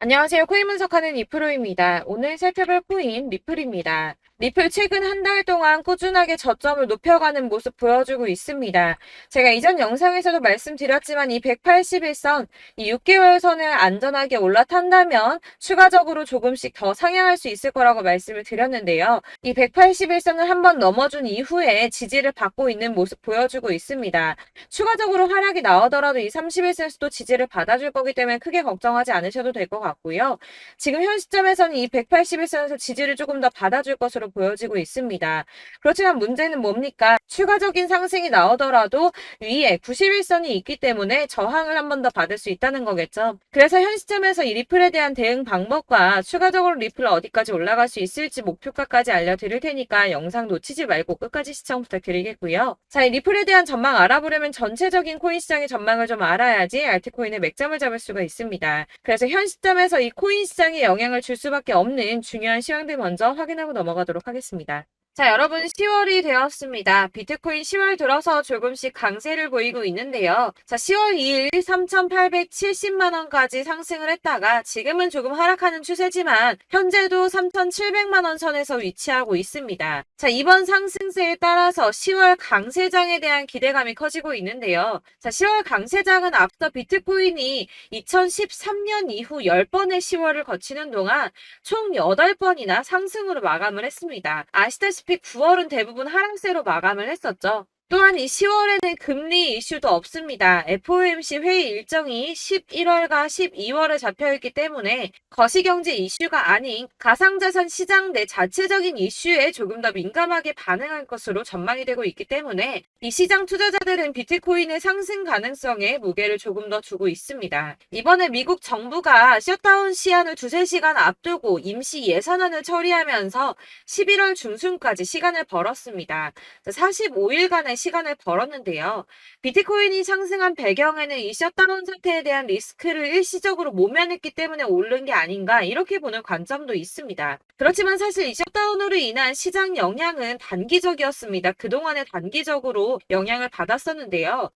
안녕하세요. 코인 분석하는 이프로입니다. 오늘 살펴볼 코인 리플입니다. 리플 최근 한 달 동안 꾸준하게 저점을 높여가는 모습 보여주고 있습니다. 제가 이전 영상에서도 말씀드렸지만 이 181선, 이 6개월 선을 안전하게 올라탄다면 추가적으로 조금씩 더 상향할 수 있을 거라고 말씀을 드렸는데요. 이 181선을 한번 넘어준 이후에 지지를 받고 있는 모습 보여주고 있습니다. 추가적으로 하락이 나오더라도 이 31선에서도 지지를 받아줄 거기 때문에 크게 걱정하지 않으셔도 될 것 같고요. 지금 현 시점에서는 이 181선에서 지지를 조금 더 받아줄 것으로 보여지고 있습니다. 그렇지만 문제는 뭡니까? 추가적인 상승이 나오더라도 위에 91선이 있기 때문에 저항을 한 번 더 받을 수 있다는 거겠죠. 그래서 현 시점에서 이 리플에 대한 대응 방법과 추가적으로 리플 어디까지 올라갈 수 있을지 목표가까지 알려드릴 테니까 영상 놓치지 말고 끝까지 시청 부탁드리겠고요. 자, 이 리플에 대한 전망 알아보려면 전체적인 코인 시장의 전망을 좀 알아야지 알트코인의 맥점을 잡을 수가 있습니다. 그래서 현 시점에서 이 코인 시장에 영향을 줄 수밖에 없는 중요한 시황들 먼저 확인하고 넘어가도록 하겠습니다. 자, 여러분 10월이 되었습니다. 비트코인 10월 들어서 조금씩 강세를 보이고 있는데요. 자, 10월 2일 3,870만 원까지 상승을 했다가 지금은 조금 하락하는 추세지만 현재도 3,700만 원 선에서 위치하고 있습니다. 자, 이번 상승세에 따라서 10월 강세장에 대한 기대감이 커지고 있는데요. 자, 10월 강세장은 앞서 비트코인이 2013년 이후 10번의 10월을 거치는 동안 총 8번이나 상승으로 마감을 했습니다. 아시다시피 9월은 대부분 하락세로 마감을 했었죠. 또한 이 10월에는 금리 이슈도 없습니다. FOMC 회의 일정이 11월과 12월에 잡혀있기 때문에 거시경제 이슈가 아닌 가상자산 시장 내 자체적인 이슈에 조금 더 민감하게 반응할 것으로 전망이 되고 있기 때문에 이 시장 투자자들은 비트코인의 상승 가능성에 무게를 조금 더 두고 있습니다. 이번에 미국 정부가 셧다운 시한을 2~3시간 앞두고 임시 예산안을 처리하면서 11월 중순까지 시간을 벌었습니다. 45일간의 시간을 벌었는데요. 비트코인이 상승한 배경에는 이 셧다운 사태에 대한 리스크를 일시적으로 모면했기 때문에 오른 게 아닌가 이렇게 보는 관점도 있습니다. 그렇지만 사실 이 셧다운으로 인한 시장 영향은 단기적이었습니다. 그동안에 단기적으로 영향을 받았었는데요.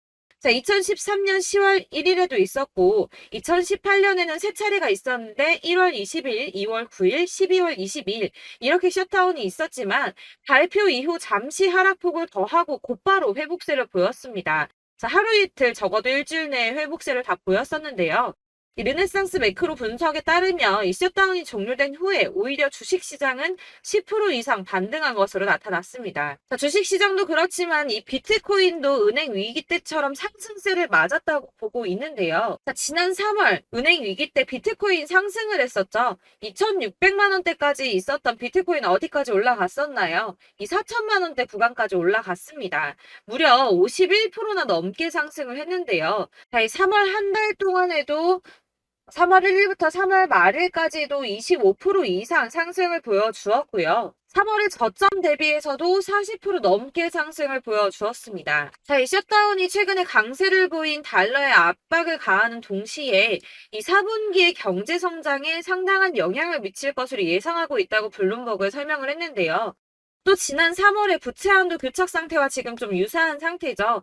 자, 2013년 10월 1일에도 있었고 2018년에는 세 차례가 있었는데 1월 20일, 2월 9일, 12월 22일 이렇게 셧다운이 있었지만 발표 이후 잠시 하락폭을 더하고 곧바로 회복세를 보였습니다. 자, 하루 이틀 적어도 일주일 내에 회복세를 다 보였었는데요. 이 르네상스 매크로 분석에 따르면 이 셧다운이 종료된 후에 오히려 주식시장은 10% 이상 반등한 것으로 나타났습니다. 자, 주식시장도 그렇지만 이 비트코인도 은행 위기 때처럼 상승세를 맞았다고 보고 있는데요. 자, 지난 3월 은행 위기 때 비트코인 상승을 했었죠. 2,600만 원대까지 있었던 비트코인 어디까지 올라갔었나요? 이 4천만 원대 구간까지 올라갔습니다. 무려 51%나 넘게 상승을 했는데요. 자, 이 3월 한 달 동안에도 3월 1일부터 3월 말일까지도 25% 이상 상승을 보여주었고요. 3월의 저점 대비해서도 40% 넘게 상승을 보여주었습니다. 자, 이 셧다운이 최근에 강세를 보인 달러에 압박을 가하는 동시에 이 4분기의 경제 성장에 상당한 영향을 미칠 것으로 예상하고 있다고 블룸버그에 설명을 했는데요. 또 지난 3월에 부채 한도 교착 상태와 지금 좀 유사한 상태죠.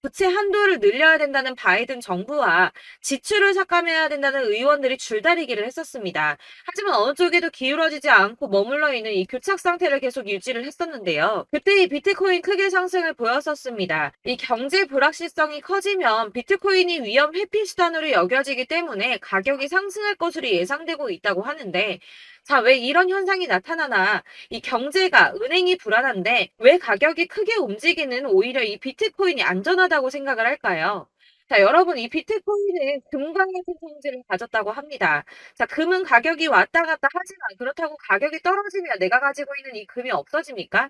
부채 한도를 늘려야 된다는 바이든 정부와 지출을 삭감해야 된다는 의원들이 줄다리기를 했었습니다. 하지만 어느 쪽에도 기울어지지 않고 머물러 있는 이 교착 상태를 계속 유지를 했었는데요. 그때 이 비트코인 크게 상승을 보였었습니다. 이 경제 불확실성이 커지면 비트코인이 위험 회피 수단으로 여겨지기 때문에 가격이 상승할 것으로 예상되고 있다고 하는데 자, 왜 이런 현상이 나타나나? 이 경제가 은행이 불안한데 왜 가격이 크게 움직이는 오히려 이 비트코인이 안전하다고 생각을 할까요? 자, 여러분, 이 비트코인은 금과 같은 성질을 가졌다고 합니다. 자, 금은 가격이 왔다 갔다 하지만 그렇다고 가격이 떨어지면 내가 가지고 있는 이 금이 없어집니까?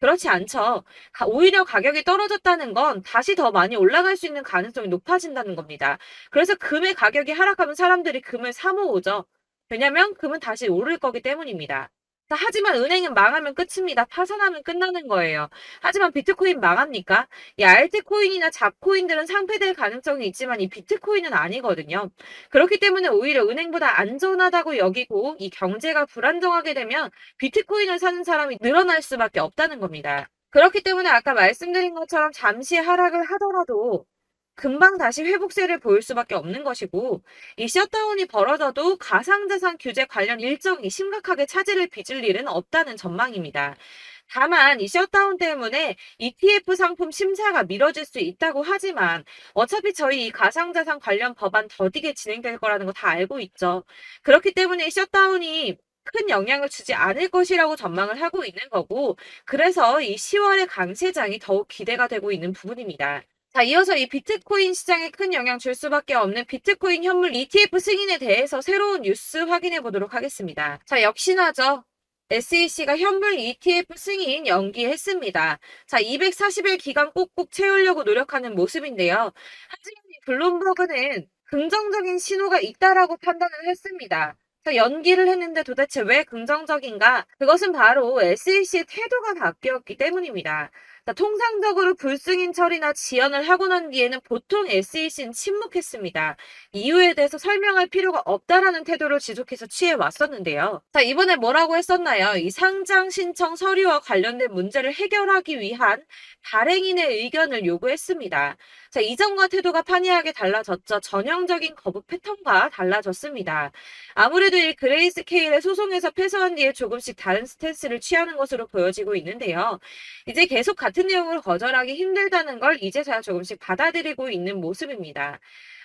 그렇지 않죠. 오히려 가격이 떨어졌다는 건 다시 더 많이 올라갈 수 있는 가능성이 높아진다는 겁니다. 그래서 금의 가격이 하락하면 사람들이 금을 사 모으죠. 왜냐면 금은 다시 오를 거기 때문입니다. 자, 하지만 은행은 망하면 끝입니다. 파산하면 끝나는 거예요. 하지만 비트코인 망합니까? 이 알트코인이나 잡코인들은 상폐될 가능성이 있지만 이 비트코인은 아니거든요. 그렇기 때문에 오히려 은행보다 안전하다고 여기고 이 경제가 불안정하게 되면 비트코인을 사는 사람이 늘어날 수밖에 없다는 겁니다. 그렇기 때문에 아까 말씀드린 것처럼 잠시 하락을 하더라도 금방 다시 회복세를 보일 수밖에 없는 것이고, 이 셧다운이 벌어져도 가상자산 규제 관련 일정이 심각하게 차질을 빚을 일은 없다는 전망입니다. 다만 이 셧다운 때문에 ETF 상품 심사가 미뤄질 수 있다고 하지만 어차피 저희 이 가상자산 관련 법안 더디게 진행될 거라는 거 다 알고 있죠. 그렇기 때문에 이 셧다운이 큰 영향을 주지 않을 것이라고 전망을 하고 있는 거고, 그래서 이 10월의 강세장이 더욱 기대가 되고 있는 부분입니다. 자, 이어서 이 비트코인 시장에 큰 영향 줄 수밖에 없는 비트코인 현물 ETF 승인에 대해서 새로운 뉴스 확인해 보도록 하겠습니다. 자, 역시나죠. SEC가 현물 ETF 승인 연기했습니다. 자, 240일 기간 꼭꼭 채우려고 노력하는 모습인데요. 하지만 이 블룸버그는 긍정적인 신호가 있다라고 판단을 했습니다. 자, 연기를 했는데 도대체 왜 긍정적인가? 그것은 바로 SEC의 태도가 바뀌었기 때문입니다. 자, 통상적으로 불승인 처리나 지연을 하고 난 뒤에는 보통 SEC는 침묵했습니다. 이유에 대해서 설명할 필요가 없다라는 태도를 지속해서 취해 왔었는데요. 자, 이번에 뭐라고 했었나요? 이 상장 신청 서류와 관련된 문제를 해결하기 위한 발행인의 의견을 요구했습니다. 자, 이전과 태도가 판이하게 달라졌죠. 전형적인 거부 패턴과 달라졌습니다. 아무래도 이 그레이스케일의 소송에서 패소한 뒤에 조금씩 다른 스탠스를 취하는 것으로 보여지고 있는데요. 이제 계속 같은 내용을 거절하기 힘들다는 걸 이제서야 조금씩 받아들이고 있는 모습입니다.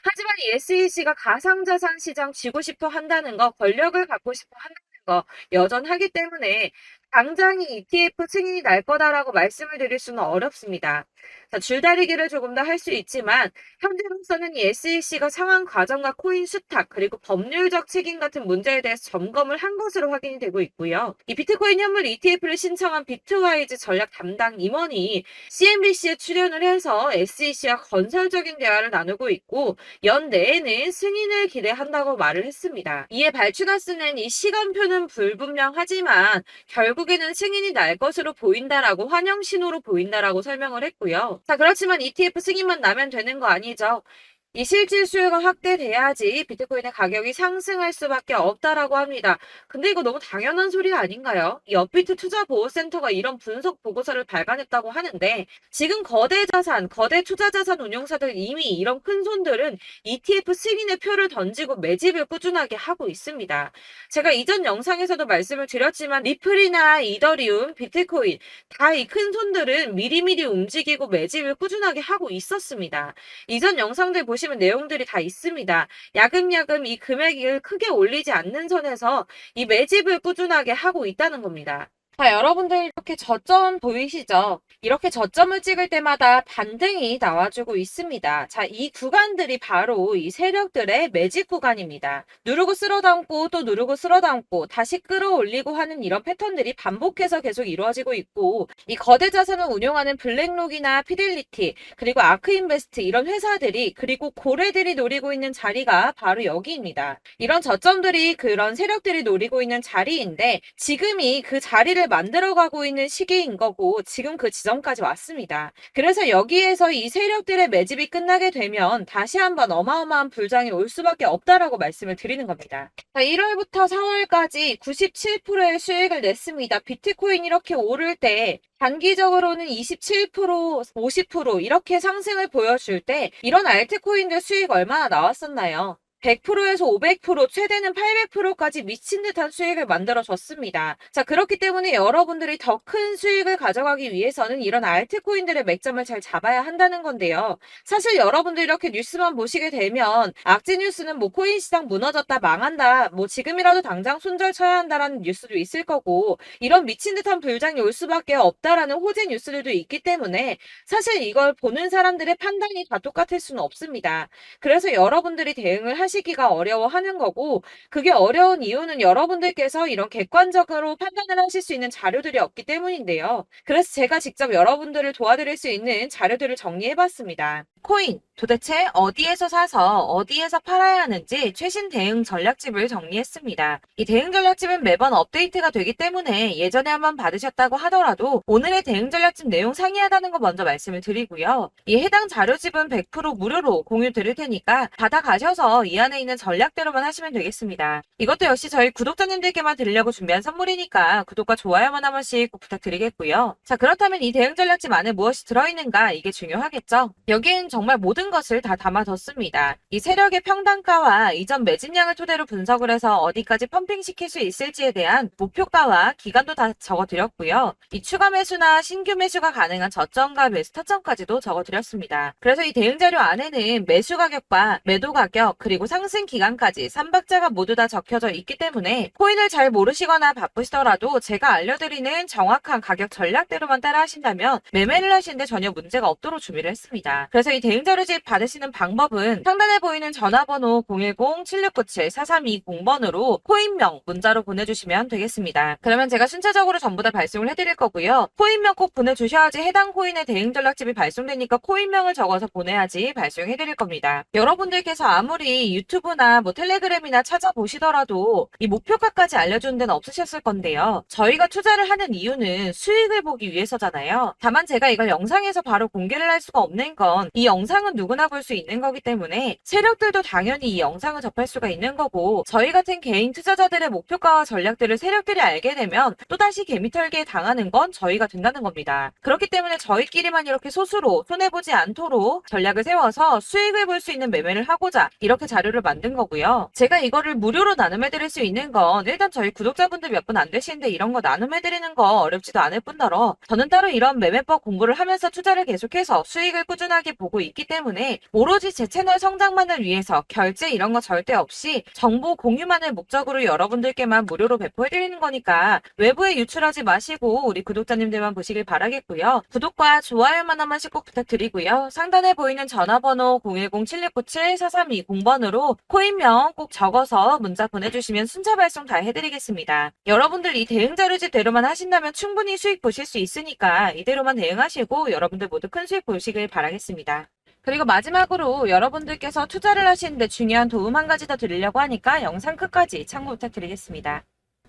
하지만 이 SEC가 가상자산 시장 쥐고 싶어 한다는 거, 권력을 갖고 싶어 한다는 거 여전하기 때문에 당장이 ETF 승인이 날 거다라고 말씀을 드릴 수는 어렵습니다. 자, 줄다리기를 조금 더 할 수 있지만 현재로서는 이 SEC가 상황 과정과 코인 수탁 그리고 법률적 책임 같은 문제에 대해서 점검을 한 것으로 확인이 되고 있고요. 이 비트코인 현물 ETF를 신청한 비트와이즈 전략 담당 임원이 CNBC에 출연을 해서 SEC와 건설적인 대화를 나누고 있고 연내에는 승인을 기대한다고 말을 했습니다. 이에 발추나스는 이 시간표는 불분명하지만 결국에는 승인이 날 것으로 보인다라고 환영 신호로 보인다라고 설명을 했고요. 자, 그렇지만 ETF 승인만 나면 되는 거 아니죠. 이 실질 수요가 확대돼야지 비트코인의 가격이 상승할 수밖에 없다라고 합니다. 근데 이거 너무 당연한 소리 아닌가요? 이 업비트 투자보호센터가 이런 분석 보고서를 발간했다고 하는데 지금 거대 자산, 거대 투자자산 운용사들 이미 이런 큰 손들은 ETF 승인의 표를 던지고 매집을 꾸준하게 하고 있습니다. 제가 이전 영상에서도 말씀을 드렸지만 리플이나 이더리움, 비트코인 다 이 큰 손들은 미리미리 움직이고 매집을 꾸준하게 하고 있었습니다. 이전 영상들 보시면 내용들이 다 있습니다. 야금야금 이 금액을 크게 올리지 않는 선에서 이 매집을 꾸준하게 하고 있다는 겁니다. 자, 여러분들 이렇게 저점 보이시죠? 이렇게 저점을 찍을 때마다 반등이 나와주고 있습니다. 자, 이 구간들이 바로 이 세력들의 매집 구간입니다. 누르고 쓸어담고 또 누르고 쓸어담고 다시 끌어올리고 하는 이런 패턴들이 반복해서 계속 이루어지고 있고 이 거대 자산을 운용하는 블랙록이나 피델리티 그리고 아크인베스트 이런 회사들이 그리고 고래들이 노리고 있는 자리가 바로 여기입니다. 이런 저점들이 그런 세력들이 노리고 있는 자리인데 지금이 그 자리를 만들어가고 있는 시기인 거고 지금 그 지점까지 왔습니다. 그래서 여기에서 이 세력들의 매집이 끝나게 되면 다시 한번 어마어마한 불장이 올 수밖에 없다라고 말씀을 드리는 겁니다. 자, 1월부터 4월까지 97%의 수익을 냈습니다. 비트코인 이렇게 오를 때 단기적으로는 27%, 50% 이렇게 상승을 보여줄 때 이런 알트코인들 수익 얼마나 나왔었나요? 100%에서 500%, 최대는 800%까지 미친 듯한 수익을 만들어줬습니다. 자, 그렇기 때문에 여러분들이 더 큰 수익을 가져가기 위해서는 이런 알트코인들의 맥점을 잘 잡아야 한다는 건데요. 사실 여러분들 이렇게 뉴스만 보시게 되면 악재 뉴스는 뭐 코인 시장 무너졌다, 망한다, 뭐 지금이라도 당장 손절 쳐야 한다라는 뉴스도 있을 거고 이런 미친 듯한 불장이 올 수밖에 없다라는 호재 뉴스들도 있기 때문에 사실 이걸 보는 사람들의 판단이 다 똑같을 수는 없습니다. 그래서 여러분들이 대응을 하시기가 어려워하는 거고 그게 어려운 이유는 여러분들께서 이런 객관적으로 판단을 하실 수 있는 자료들이 없기 때문인데요. 그래서 제가 직접 여러분들을 도와드릴 수 있는 자료들을 정리해봤습니다. 코인 도대체 어디에서 사서 어디에서 팔아야 하는지 최신 대응 전략집을 정리했습니다. 이 대응 전략집은 매번 업데이트가 되기 때문에 예전에 한번 받으셨다고 하더라도 오늘의 대응 전략집 내용 상이하다는 거 먼저 말씀을 드리고요. 이 해당 자료집은 100% 무료로 공유 드릴 테니까 받아가셔서 이 안에 있는 전략대로만 하시면 되겠습니다. 이것도 역시 저희 구독자님들께만 드리려고 준비한 선물이니까 구독과 좋아요만 한 번씩 꼭 부탁드리겠고요. 자, 그렇다면 이 대응 전략집 안에 무엇이 들어있는가 이게 중요하겠죠? 여기엔 정말 모든 것을 다 담아뒀습니다. 이 세력의 평단가와 이전 매집량을 토대로 분석을 해서 어디까지 펌핑시킬 수 있을지에 대한 목표가와 기간도 다 적어드렸고요. 이 추가 매수나 신규 매수가 가능한 저점과 매수 타점까지도 적어드렸습니다. 그래서 이 대응 자료 안에는 매수 가격과 매도 가격 그리고 상승 기간까지 3박자가 모두 다 적혀져 있기 때문에 코인을 잘 모르시거나 바쁘시더라도 제가 알려드리는 정확한 가격 전략대로만 따라 하신다면 매매를 하시는데 전혀 문제가 없도록 준비를 했습니다. 그래서 이 대응 자료집 받으시는 방법은 상단에 보이는 전화번호 010-7697-4320번으로 코인명 문자로 보내주시면 되겠습니다. 그러면 제가 순차적으로 전부 다 발송을 해드릴 거고요. 코인명 꼭 보내주셔야지 해당 코인의 대응 전략집이 발송되니까 코인명을 적어서 보내야지 발송해드릴 겁니다. 여러분들께서 아무리 유튜브나 텔레그램이나 찾아보시더라도 이 목표가까지 알려주는 데는 없으셨을 건데요. 저희가 투자를 하는 이유는 수익을 보기 위해서잖아요. 다만 제가 이걸 영상에서 바로 공개를 할 수가 없는 건 이 영상은 누구나 볼 수 있는 거기 때문에 세력들도 당연히 이 영상을 접할 수가 있는 거고 저희 같은 개인 투자자들의 목표가와 전략들을 세력들이 알게 되면 또다시 개미털기에 당하는 건 저희가 된다는 겁니다. 그렇기 때문에 저희끼리만 이렇게 소수로 손해보지 않도록 전략을 세워서 수익을 볼 수 있는 매매를 하고자 이렇게 자료를 만든 거고요. 제가 이거를 무료로 나눔해드릴 수 있는 건 일단 저희 구독자분들 몇 분 안 되시는데 이런 거 나눔해드리는 거 어렵지도 않을 뿐더러 저는 따로 이런 매매법 공부를 하면서 투자를 계속해서 수익을 꾸준하게 보고 있기 때문에 오로지 제 채널 성장만을 위해서 결제 이런 거 절대 없이 정보 공유만을 목적으로 여러분들께만 무료로 배포해드리는 거니까 외부에 유출하지 마시고 우리 구독자님들만 보시길 바라겠고요. 구독과 좋아요만 한 번씩 꼭 부탁드리고요. 상단에 보이는 전화번호 010-7697-4320번으로 코인명 꼭 적어서 문자 보내주시면 순차 발송 다 해드리겠습니다. 여러분들 이 대응 자료집대로만 하신다면 충분히 수익 보실 수 있으니까 이대로만 대응하시고 여러분들 모두 큰 수익 보시길 바라겠습니다. 그리고 마지막으로 여러분들께서 투자를 하시는데 중요한 도움 한 가지 더 드리려고 하니까 영상 끝까지 참고 부탁드리겠습니다.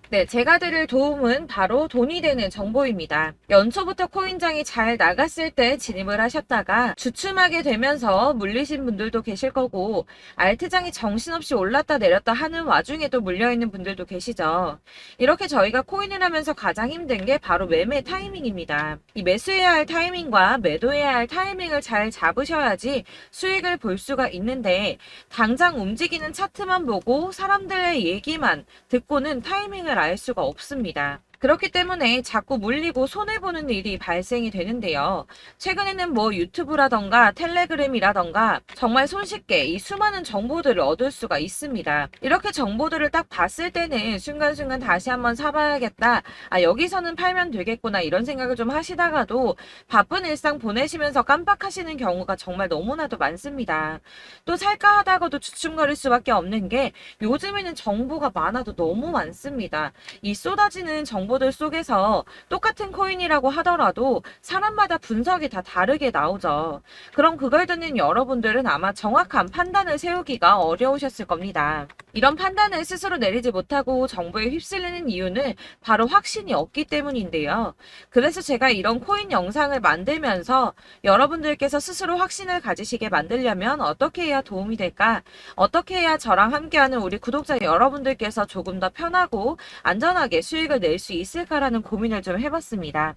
네, 제가 드릴 도움은 바로 돈이 되는 정보입니다. 연초부터 코인장이 잘 나갔을 때 진입을 하셨다가 주춤하게 되면서 물리신 분들도 계실 거고 알트장이 정신없이 올랐다 내렸다 하는 와중에도 물려있는 분들도 계시죠. 이렇게 저희가 코인을 하면서 가장 힘든 게 바로 매매 타이밍입니다. 이 매수해야 할 타이밍과 매도해야 할 타이밍을 잘 잡으셔야지 수익을 볼 수가 있는데 당장 움직이는 차트만 보고 사람들의 얘기만 듣고는 타이밍을 알 수가 없습니다. 그렇기 때문에 자꾸 물리고 손해보는 일이 발생이 되는데요. 최근에는 유튜브라던가 텔레그램이라던가 정말 손쉽게 이 수많은 정보들을 얻을 수가 있습니다. 이렇게 정보들을 딱 봤을 때는 순간순간 다시 한번 사봐야겠다. 여기서는 팔면 되겠구나 이런 생각을 좀 하시다가도 바쁜 일상 보내시면서 깜빡하시는 경우가 정말 너무나도 많습니다. 또 살까 하다가도 주춤거릴 수밖에 없는 게 요즘에는 정보가 많아도 너무 많습니다. 이 쏟아지는 정보들 속에서 똑같은 코인이라고 하더라도 사람마다 분석이 다 다르게 나오죠. 그럼 그걸 듣는 여러분들은 아마 정확한 판단을 세우기가 어려우셨을 겁니다. 이런 판단을 스스로 내리지 못하고 정보에 휩쓸리는 이유는 바로 확신이 없기 때문인데요. 그래서 제가 이런 코인 영상을 만들면서 여러분들께서 스스로 확신을 가지시게 만들려면 어떻게 해야 도움이 될까? 어떻게 해야 저랑 함께하는 우리 구독자 여러분들께서 조금 더 편하고 안전하게 수익을 낼 수 있을까라는 고민을 좀 해봤습니다.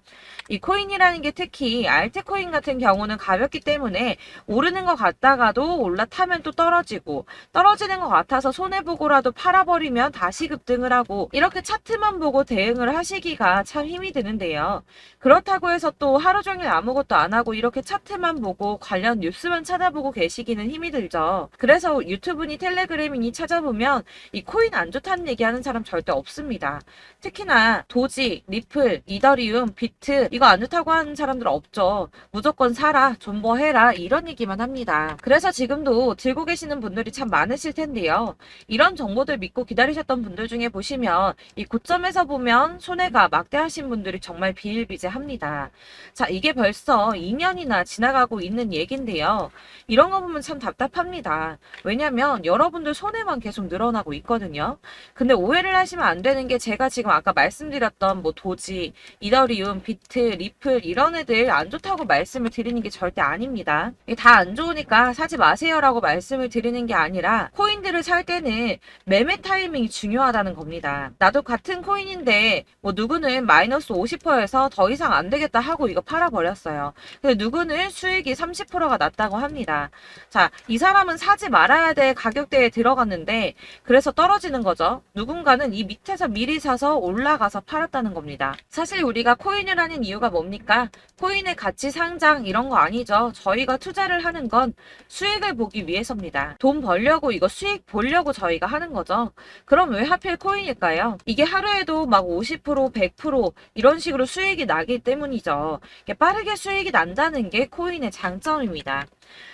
이 코인이라는 게 특히 알트코인 같은 경우는 가볍기 때문에 오르는 것 같다가도 올라타면 또 떨어지고 떨어지는 것 같아서 손해보고라도 팔아버리면 다시 급등을 하고 이렇게 차트만 보고 대응을 하시기가 참 힘이 드는데요. 그렇다고 해서 또 하루 종일 아무것도 안 하고 이렇게 차트만 보고 관련 뉴스만 찾아보고 계시기는 힘이 들죠. 그래서 유튜브니 텔레그램이니 찾아보면 이 코인 안 좋다는 얘기하는 사람 절대 없습니다. 특히나 도지, 리플, 이더리움, 비트 이거 안 좋다고 하는 사람들 없죠. 무조건 사라, 존버해라 이런 얘기만 합니다. 그래서 지금도 들고 계시는 분들이 참 많으실 텐데요. 이런 정보들 믿고 기다리셨던 분들 중에 보시면 이 고점에서 보면 손해가 막대하신 분들이 정말 비일비재합니다. 자, 이게 벌써 2년이나 지나가고 있는 얘긴데요. 이런 거 보면 참 답답합니다. 왜냐면 여러분들 손해만 계속 늘어나고 있거든요. 근데 오해를 하시면 안 되는 게 제가 지금 아까 말씀드린 말씀드렸던 뭐 도지, 이더리움, 비트, 리플 이런 애들 안 좋다고 말씀을 드리는 게 절대 아닙니다. 다 안 좋으니까 사지 마세요라고 말씀을 드리는 게 아니라 코인들을 살 때는 매매 타이밍이 중요하다는 겁니다. 나도 같은 코인인데 뭐 누구는 마이너스 50%에서 더 이상 안 되겠다 하고 이거 팔아버렸어요. 근데 누구는 수익이 30%가 났다고 합니다. 자, 이 사람은 사지 말아야 될 가격대에 들어갔는데 그래서 떨어지는 거죠. 누군가는 이 밑에서 미리 사서 올라가서 팔았다는 겁니다. 사실 우리가 코인을 하는 이유가 뭡니까? 코인의 가치 상장 이런 거 아니죠. 저희가 투자를 하는 건 수익을 보기 위해서입니다. 돈 벌려고 이거 수익 보려고 저희가 하는 거죠. 그럼 왜 하필 코인일까요? 이게 하루에도 막 50%, 100% 이런 식으로 수익이 나기 때문이죠. 빠르게 수익이 난다는 게 코인의 장점입니다.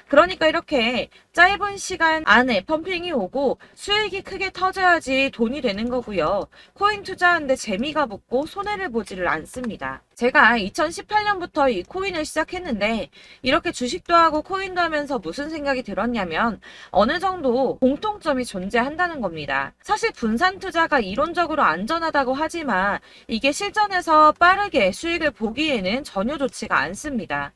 그러니까 이렇게 짧은 시간 안에 펌핑이 오고 수익이 크게 터져야지 돈이 되는 거고요. 코인 투자하는데 재미가 붙고 손해를 보지를 않습니다. 제가 2018년부터 이 코인을 시작했는데 이렇게 주식도 하고 코인도 하면서 무슨 생각이 들었냐면 어느 정도 공통점이 존재한다는 겁니다. 사실 분산 투자가 이론적으로 안전하다고 하지만 이게 실전에서 빠르게 수익을 보기에는 전혀 좋지가 않습니다.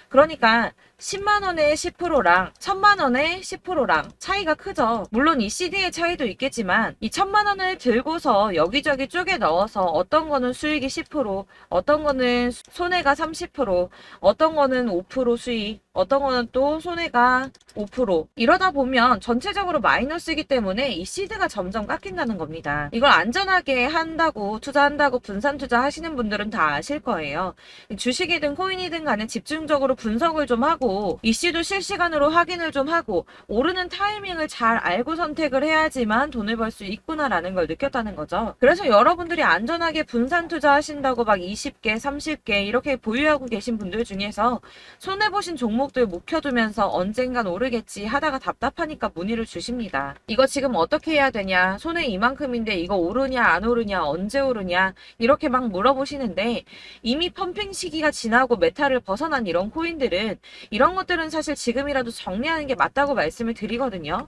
그러니까 10만원에 10%랑 1000만원에 10%랑 차이가 크죠. 물론 이 CD의 차이도 있겠지만 이 1000만원을 들고서 여기저기 쪼개 넣어서 어떤 거는 수익이 10%, 어떤 거는 손해가 30%, 어떤 거는 5% 수익, 어떤 거는 또 손해가 5%. 이러다 보면 전체적으로 마이너스이기 때문에 이 시드가 점점 깎인다는 겁니다. 이걸 안전하게 한다고 투자한다고 분산 투자하시는 분들은 다 아실 거예요. 주식이든 코인이든 간에 집중적으로 분석을 좀 하고 이슈도 실시간으로 확인을 좀 하고 오르는 타이밍을 잘 알고 선택을 해야지만 돈을 벌 수 있구나라는 걸 느꼈다는 거죠. 그래서 여러분들이 안전하게 분산 투자하신다고 막 20개, 30개 이렇게 보유하고 계신 분들 중에서 손해보신 종목들 묵혀두면서 언젠간 오르겠지 하다가 답답하니까 문의를 주십니다. 이거 지금 어떻게 해야 되냐? 손해 이만큼인데 이거 오르냐 안 오르냐 언제 오르냐 이렇게 막 물어보시는데 이미 펌핑 시기가 지나고 메타를 벗어난 이런 코인들은 이런 것들은 사실 지금이라도 정리하는 게 맞다고 말씀을 드리거든요.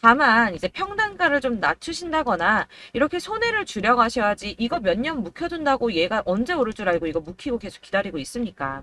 다만 이제 평단가를 좀 낮추신다거나 이렇게 손해를 줄여가셔야지 이거 몇 년 묵혀둔다고 얘가 언제 오를 줄 알고 이거 묵히고 계속 기다리고 있습니까?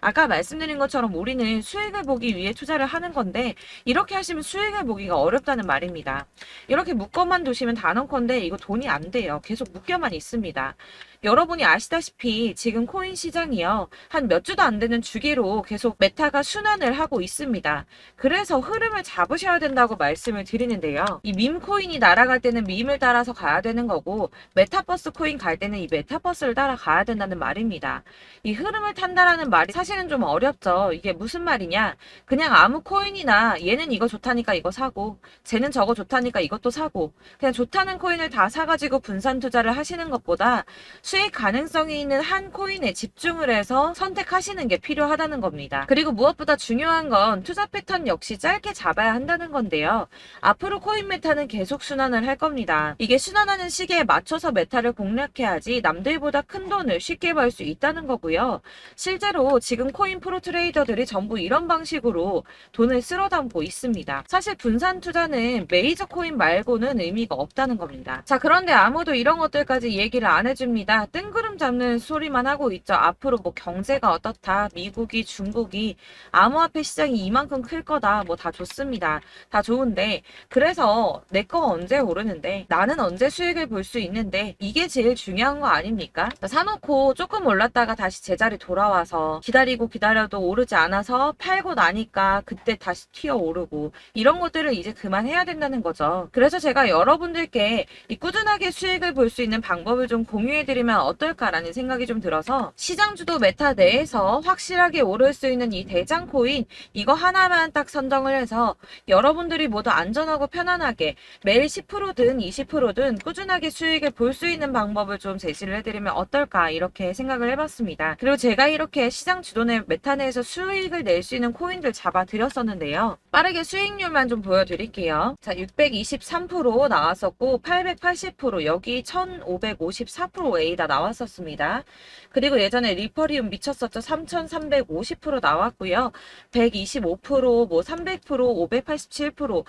아까 말씀드린 것처럼 우리는 수익을 보기 위해 투자를 하는 건데 이렇게 하시면 수익을 보기가 어렵다는 말입니다. 이렇게 묶어만 두시면 단언컨대 이거 돈이 안 돼요. 계속 묶여만 있습니다. 여러분이 아시다시피 지금 코인 시장이요. 한 몇 주도 안 되는 주기로 계속 메타가 순환을 하고 있습니다. 그래서 흐름을 잡으셔야 된다고 말씀을 드리는데요. 이 밈 코인이 날아갈 때는 밈을 따라서 가야 되는 거고 메타버스 코인 갈 때는 이 메타버스를 따라가야 된다는 말입니다. 이 흐름을 탄다라는 말이 사실은 좀 어렵죠. 이게 무슨 말이냐. 그냥 아무 코인이나 얘는 이거 좋다니까 이거 사고 쟤는 저거 좋다니까 이것도 사고 그냥 좋다는 코인을 다 사가지고 분산 투자를 하시는 것보다 수익 가능성이 있는 한 코인에 집중을 해서 선택하시는 게 필요하다는 겁니다. 그리고 무엇보다 중요한 건 투자 패턴 역시 짧게 잡아야 한다는 건데요. 앞으로 코인 메타는 계속 순환을 할 겁니다. 이게 순환하는 시기에 맞춰서 메타를 공략해야지 남들보다 큰 돈을 쉽게 벌 수 있다는 거고요. 실제로 지금 코인 프로 트레이더들이 전부 이런 방식으로 돈을 쓸어 담고 있습니다. 사실 분산 투자는 메이저 코인 말고는 의미가 없다는 겁니다. 자, 그런데 아무도 이런 것들까지 얘기를 안 해줍니다. 뜬구름 잡는 소리만 하고 있죠. 앞으로 뭐 경제가 어떻다, 미국이, 중국이, 암호화폐 시장이 이만큼 클 거다, 뭐 다 좋습니다. 다 좋은데 그래서 내 거 언제 오르는데 나는 언제 수익을 볼 수 있는데 이게 제일 중요한 거 아닙니까? 사놓고 조금 올랐다가 다시 제자리 돌아와서 기다리고 기다려도 오르지 않아서 팔고 나니까 그때 다시 튀어 오르고 이런 것들을 이제 그만해야 된다는 거죠. 그래서 제가 여러분들께 이 꾸준하게 수익을 볼 수 있는 방법을 좀 공유해드리면 어떨까라는 생각이 좀 들어서 시장주도 메타 내에서 확실하게 오를 수 있는 이 대장 코인 이거 하나만 딱 선정을 해서 여러분들이 모두 안전하고 편안하게 매일 10%든 20%든 꾸준하게 수익을 볼 수 있는 방법을 좀 제시를 해드리면 어떨까 이렇게 생각을 해봤습니다. 그리고 제가 이렇게 시장 주도내 메타 내에서 수익을 낼 수 있는 코인들 잡아드렸었는데요. 빠르게 수익률만 좀 보여드릴게요. 자, 623% 나왔었고 880% 여기 1554%A다 나왔었습니다. 그리고 예전에 리퍼리움 미쳤었죠. 3350% 나왔고요. 125%, 뭐 300%, 587%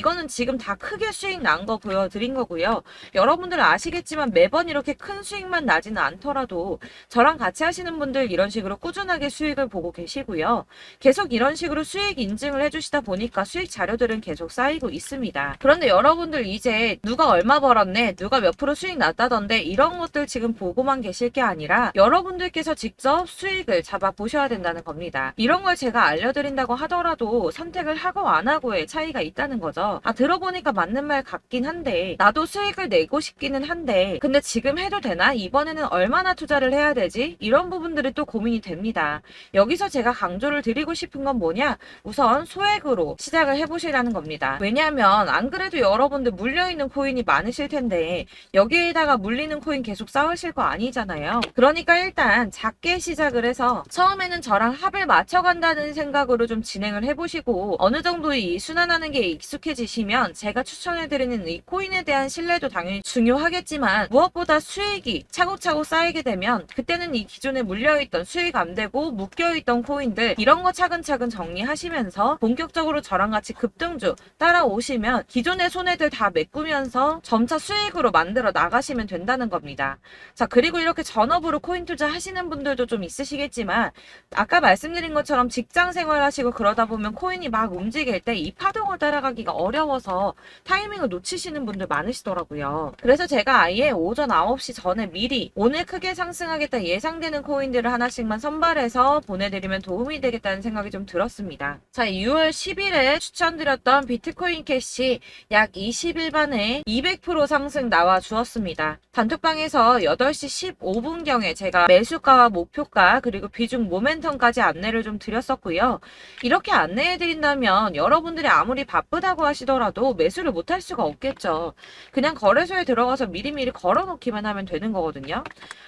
이거는 지금 다 크게 수익 난 거 보여드린 거고요. 여러분들 아시겠지만 매번 이렇게 큰 수익만 나지는 않더라도 저랑 같이 하시는 분들 이런 식으로 꾸준하게 수익을 보고 계시고요. 계속 이런 식으로 수익 인증을 해주시다 보니까 수익 자료들은 계속 쌓이고 있습니다. 그런데 여러분들 이제 누가 얼마 벌었네, 누가 몇 프로 수익 났다던데 이런 것들 지금 보고만 계실 게 아니라 여러분들께서 직접 수익을 잡아 보셔야 된다는 겁니다. 이런 걸 제가 알려드린다고 하더라도 선택을 하고 안 하고의 차이가 있다는 거죠. 들어보니까 맞는 말 같긴 한데 나도 수익을 내고 싶기는 한데 근데 지금 해도 되나? 이번에는 얼마나 투자를 해야 되지? 이런 부분들이 또 고민이 됩니다. 여기서 제가 강조를 드리고 싶은 건 뭐냐? 우선 소액으로 시작을 해보시라는 겁니다. 왜냐하면 안 그래도 여러분들 물려있는 코인이 많으실 텐데 여기에다가 물리는 코인 계속 쌓으실 거 아니잖아요. 그러니까 일단 작게 시작을 해서 처음에는 저랑 합을 맞춰간다는 생각으로 좀 진행을 해보시고 어느 정도 이 순환하는 게 익숙해지시면 제가 추천해드리는 이 코인에 대한 신뢰도 당연히 중요하겠지만 무엇보다 수익이 차곡차곡 쌓이게 되면 그때는 이 기존에 물려있던 수익 안 되고 묶여있던 코인들 이런 거 차근차근 정리하시면서 본격적으로 저랑 같이 급등주 따라오시면 기존의 손해들 다 메꾸면서 점차 수익으로 만들어 나가시면 된다는 겁니다. 자, 그리고 이렇게 전업으로 코인 투자 하시는 분들도 좀 있으시겠지만 아까 말씀드린 것처럼 직장 생활 하시고 그러다 보면 코인이 막 움직일 때 이 파동을 따라가기가 어려워서 타이밍을 놓치시는 분들 많으시더라고요. 그래서 제가 아예 오전 9시 전에 미리 오늘 크게 상승하겠다 예상되는 코인들을 하나씩만 선발해서 보내드리면 도움이 되겠다는 생각이 좀 들었습니다. 자, 6월 10일에 추천드렸던 비트코인 캐시 약 20일 만에 200% 상승 나와 주었습니다. 단톡방에서 8시 15분경에 제가 매수가와 목표가 그리고 비중 모멘텀까지 안내를 좀 드렸었고요. 이렇게 안내해드린다면 여러분들이 아무리 바쁘다고 하시더라도 매수를 못할 수가 없겠죠. 그냥 거래소에 들어가서 미리미리 걸어놓기만 하면 되는 거거든요.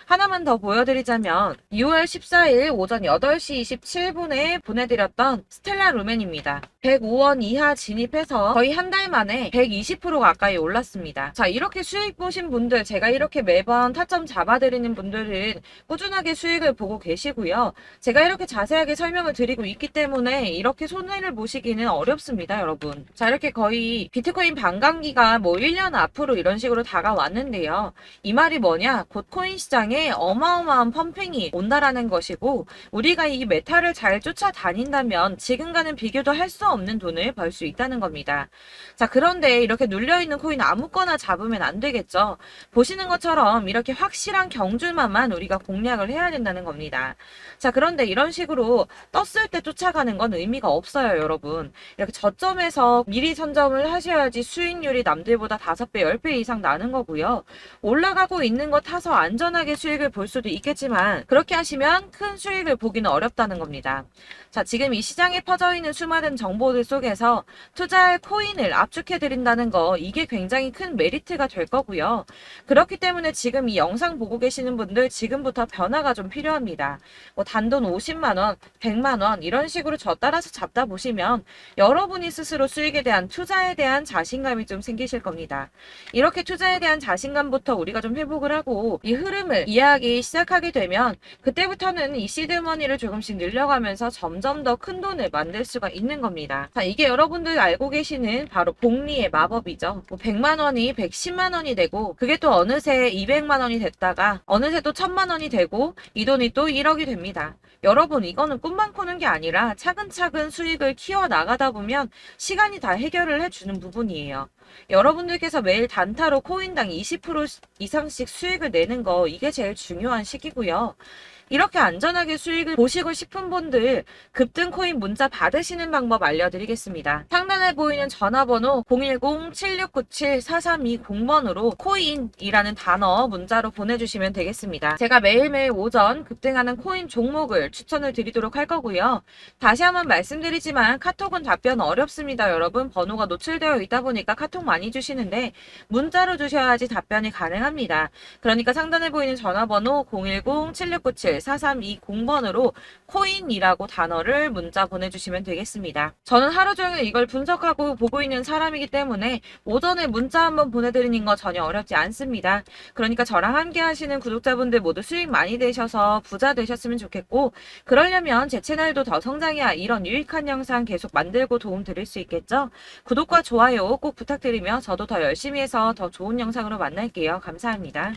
하나만 더 보여드리자면 6월 14일 오전 8시 27분에 보내드렸던 스텔라 루멘입니다. 105원 이하 진입해서 거의 한 달 만에 120% 가까이 올랐습니다. 자, 이렇게 수익 보신 분들, 제가 이렇게 매번 타점 잡아드리는 분들은 꾸준하게 수익을 보고 계시고요. 제가 이렇게 자세하게 설명을 드리고 있기 때문에 이렇게 손해를 보시기는 어렵습니다, 여러분. 자, 이렇게 거의 비트코인 반감기가 뭐 1년 앞으로 이런 식으로 다가왔는데요. 이 말이 뭐냐? 곧 코인 시장에 어마어마한 펌핑이 온다라는 것이고 우리가 이 메타를 잘 쫓아다닌다면 지금과는 비교도 할 수 없는 돈을 벌 수 있다는 겁니다. 자, 그런데 이렇게 눌려있는 코인 아무거나 잡으면 안 되겠죠. 보시는 것처럼 이렇게 확실한 경주만만 우리가 공략을 해야 된다는 겁니다. 자, 그런데 이런 식으로 떴을 때 쫓아가는 건 의미가 없어요, 여러분. 이렇게 저점에서 미리 선점을 하셔야지 수익률이 남들보다 5배, 10배 이상 나는 거고요. 올라가고 있는 거 타서 안전하게 수익을 볼 수도 있겠지만 그렇게 하시면 큰 수익을 보기는 어렵다는 겁니다. 자, 지금 이 시장에 퍼져 있는 수많은 정보들 속에서 투자할 코인을 압축해드린다는 거 이게 굉장히 큰 메리트가 될 거고요. 그렇기 때문에 지금 이 영상 보고 계시는 분들 지금부터 변화가 좀 필요합니다. 뭐 단돈 50만원, 100만원 이런 식으로 저 따라서 잡다 보시면 여러분이 스스로 수익에 대한 투자에 대한 자신감이 좀 생기실 겁니다. 이렇게 투자에 대한 자신감부터 우리가 좀 회복을 하고 이 흐름을 이해하기 시작하게 되면 그때부터는 이 시드머니를 조금씩 늘려가면서 점점 더 큰 돈을 만들 수가 있는 겁니다. 자, 이게 여러분들 알고 계시는 바로 복리의 마법이죠. 뭐 100만원이 110만원이 되고 그게 또 어느새 200만원이 됐다가 어느새 또 1000만원이 되고 이 돈이 또 1억이 됩니다. 여러분, 이거는 꿈만 꾸는 게 아니라 차근차근 수익을 키워 나가다 보면 시간이 다 해결을 해주는 부분이에요. 여러분들께서 매일 단타로 코인당 20% 이상씩 수익을 내는 거 이게 제일 중요한 시기고요. 이렇게 안전하게 수익을 보시고 싶은 분들 급등 코인 문자 받으시는 방법 알려드리겠습니다. 상단에 보이는 전화번호 010-7697-4320번으로 코인이라는 단어 문자로 보내주시면 되겠습니다. 제가 매일매일 오전 급등하는 코인 종목을 추천을 드리도록 할 거고요. 다시 한번 말씀드리지만 카톡은 답변 어렵습니다. 여러분, 번호가 노출되어 있다 보니까 카톡 엄청 많이 주시는데 문자로 주셔야지 답변이 가능합니다. 그러니까 상단에 보이는 전화번호 010-7697-4320번으로 코인이라고 단어를 문자 보내주시면 되겠습니다. 저는 하루 종일 이걸 분석하고 보고 있는 사람이기 때문에 오전에 문자 한번 보내드리는 거 전혀 어렵지 않습니다. 그러니까 저랑 함께 하시는 구독자분들 모두 수익 많이 되셔서 부자 되셨으면 좋겠고, 그러려면 제 채널도 더 성장해야 이런 유익한 영상 계속 만들고 도움 드릴 수 있겠죠? 구독과 좋아요 꼭 부탁드리며 저도 더 열심히 해서 더 좋은 영상으로 만날게요. 감사합니다.